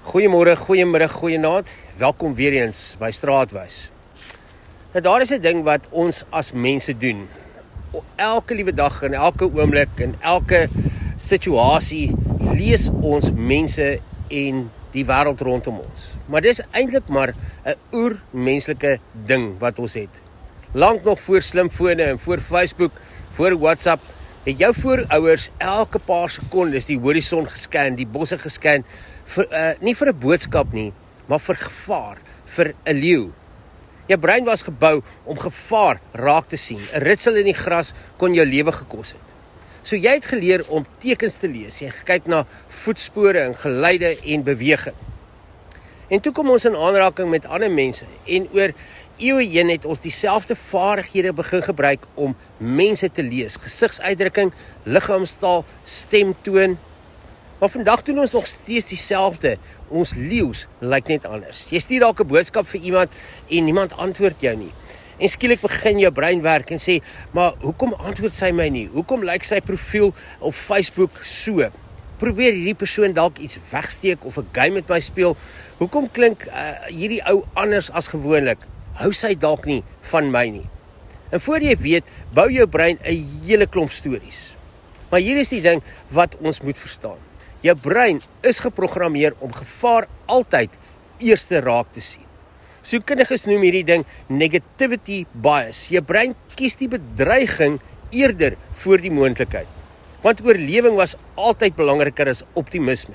Goeiemôre, goeiemiddag, goeienaand. Welkom weer eens by Straatwys. Nou daar is 'n ding wat ons as mense doen. Elke liewe dag en elke oomblik en elke situasie lees ons mense en die wêreld rondom ons. Maar dis eintlik maar 'n oermenslike ding wat ons het. Lank nog voor slimfone en voor Facebook, voor WhatsApp, het jou voorouers elke paar sekondes die horison gescan, die bosse gescan, nie vir 'n boodskap nie, maar vir gevaar, vir 'n leeu. Jou brein was gebou om gevaar raak te sien. 'n Ritsel in die gras kon jou lewe gekos het. So jy het geleer om tekens te lees. Jy kyk na voetspore en geluide en beweging. En toe kom ons in aanraking met ander mense en oor eeue heen het ons dieselfde vaardighede begin gebruik om mense te lees. Gesigsuitdrukking, liggaamstaal, stemtoon. Maar vandag doen ons nog steeds dieselfde. Ons leeu's lyk net anders. Jy stuur dalk 'n boodskap vir iemand en niemand antwoord jou nie. En skielik begin jou brein werk en sê, maar hoekom antwoord sy my nie? Hoekom lyk sy profiel op Facebook so? Probeer hierdie persoon dalk iets wegsteek of 'n game met my speel? Hoekom klink hierdie ou anders as gewoonlik? Hou sy dalk nie van my nie? En voor jy weet, bou jou brein 'n hele klomp stories. Maar hier is die ding wat ons moet verstaan. Jou brein is geprogrammeer om gevaar altyd eerste raak te sien. Sielkundiges noem hierdie ding negativity bias. Jou brein kies die bedreiging eerder voor die moontlikheid. Want oorlewing was altyd belangriker as optimisme.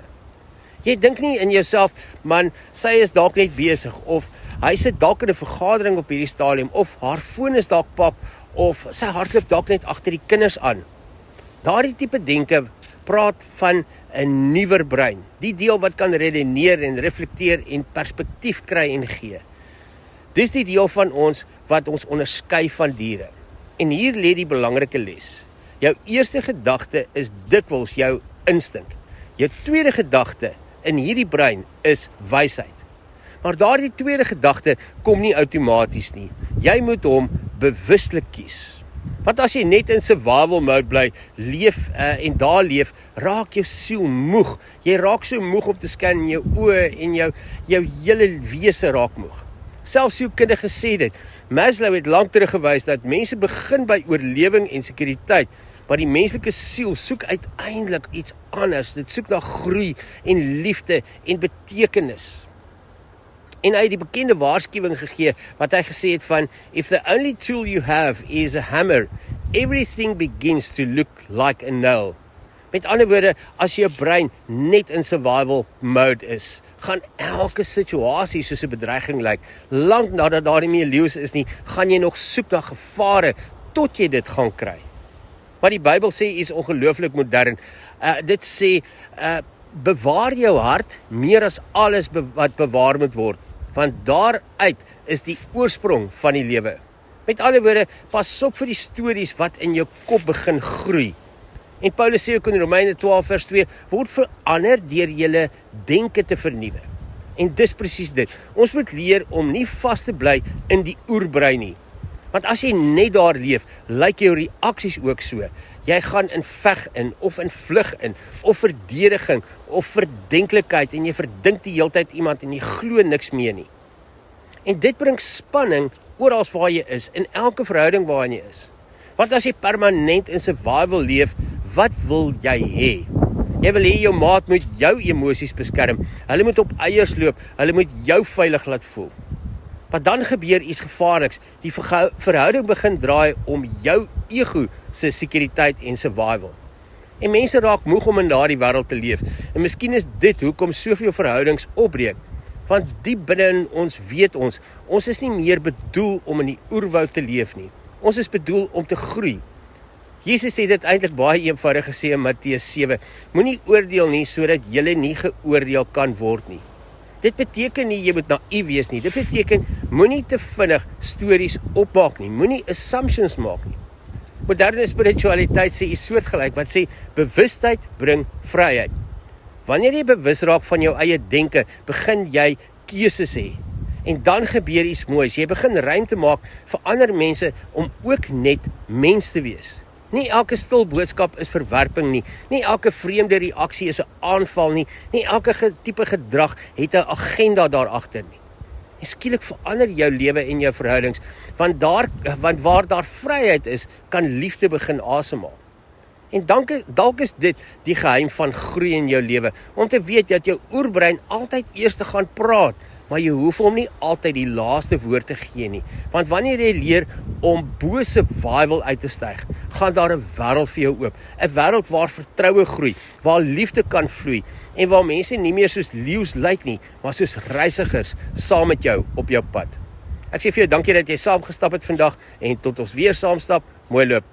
Jy dink nie in jouself, man, sy is dalk net besig, of hy sit dalk in 'n vergadering op hierdie stadium, of haar foon is dalk pap, of sy hardloop dalk net agter die kinders aan. Daardie tipe denke praat van 'n nuwer brein, die deel wat kan redeneer en reflekteer en perspektief kry en gee. Dis die deel van ons wat ons onderskei van diere. En hier lê die belangrike les. Jou eerste gedagte is dikwels jou instink. Jou tweede gedagte in hierdie brein is wysheid. Maar daardie tweede gedagte kom nie outomaties nie. Jy moet hom bewuslik kies. Want as jy net in survival mode bly, leef en daar leef, raak jou siel moeg. Jy raak so moeg om te scan in jou oë en jou hele wese raak moeg. Selfs sielkundiges sê dit. Maslow het lank terug gewys dat mense begin by oorlewing en sekuriteit, maar die menslike siel soek uiteindelik iets anders. Dit soek na groei en liefde en betekenis. En hy het die bekende waarskuwing gegee wat hy gesê het van, if the only tool you have is a hammer, everything begins to look like a nail. Met ander woorde, as jou brein net in survival mode is, gaan elke situasie soos 'n bedreiging lyk. Lank nadat daar nie meer leeu's is nie, gaan jy nog soek na gevare tot jy dit gaan kry. Wat die Bybel sê is ongelooflik modern. Dit sê, bewaar jou hart meer as alles wat bewaar moet word, want daaruit is die oorsprong van die lewe. Met ander woorde, pas op vir die stories wat in jou kop begin groei. En Paulus sê ook in Romeine 12 vers 2, word verander deur julle denke te vernuwe. En dis presies dit. Ons moet leer om nie vas te bly in die oerbrein nie. Want as jy net daar leef, lyk jou reaksies ook so. Jy gaan in veg in, of in vlug in, of verdediging, of verdenklikheid, en jy verdink die heeltyd iemand en jy glo niks meer nie. En dit bring spanning oral waar jy is, in elke verhouding waarin jy is. Want as jy permanent in survival leef, wat wil jy hê? Jy wil hê jou maat moet jou emosies beskerm. Hulle moet op eiers loop, hulle moet jou veilig laat voel. Maar dan gebeur iets gevaarliks. Die verhouding begin draai om jou ego se sekuriteit en survival. En mense raak moeg om in daardie wêreld te leef. En miskien is dit hoekom soveel verhoudings opbreek. Want diep binne in ons weet ons is nie meer bedoel om in die oerwoud te leef nie. Ons is bedoel om te groei. Jesus het dit eintlik baie eenvoudig gesê in Matteus 7. Moenie oordeel nie sodat jy nie geoordeel kan word nie. Dit beteken nie jy moet naïef wees nie. Dit beteken moenie te vinnig stories opmaak nie. Moenie assumptions maak nie. Moderne spiritualiteit sê iets soortgelyk wat sê bewustheid bring vryheid. Wanneer jy bewus raak van jou eie denke, begin jy keuses hê. En dan gebeur iets moois. Jy begin ruimte maak vir ander mense om ook net mens te wees. Nie elke stil boodskap is verwerping nie. Nie elke vreemde reaksie is 'n aanval nie. Nie elke tipe gedrag het 'n agenda daar agter nie. En skielik verander jou lewe en jou verhoudings, want waar daar vryheid is, kan liefde begin asemhaal. En dalk is dit die geheim van groei in jou lewe, om te weet dat jou oerbrein altyd eers te gaan praat, maar jy hoef hom nie altyd die laaste woord te gee nie. Want wanneer jy leer om bo survival uit te styg, gaan daar 'n wêreld vir jou oop. 'n Wêreld waar vertroue groei, waar liefde kan vloei en waar mense nie meer soos leeu's lyk nie, maar soos reisigers saam met jou op jou pad. Ek sê vir jou dankie dat jy saamgestap het vandag en tot ons weer saam stap. Mooi loop.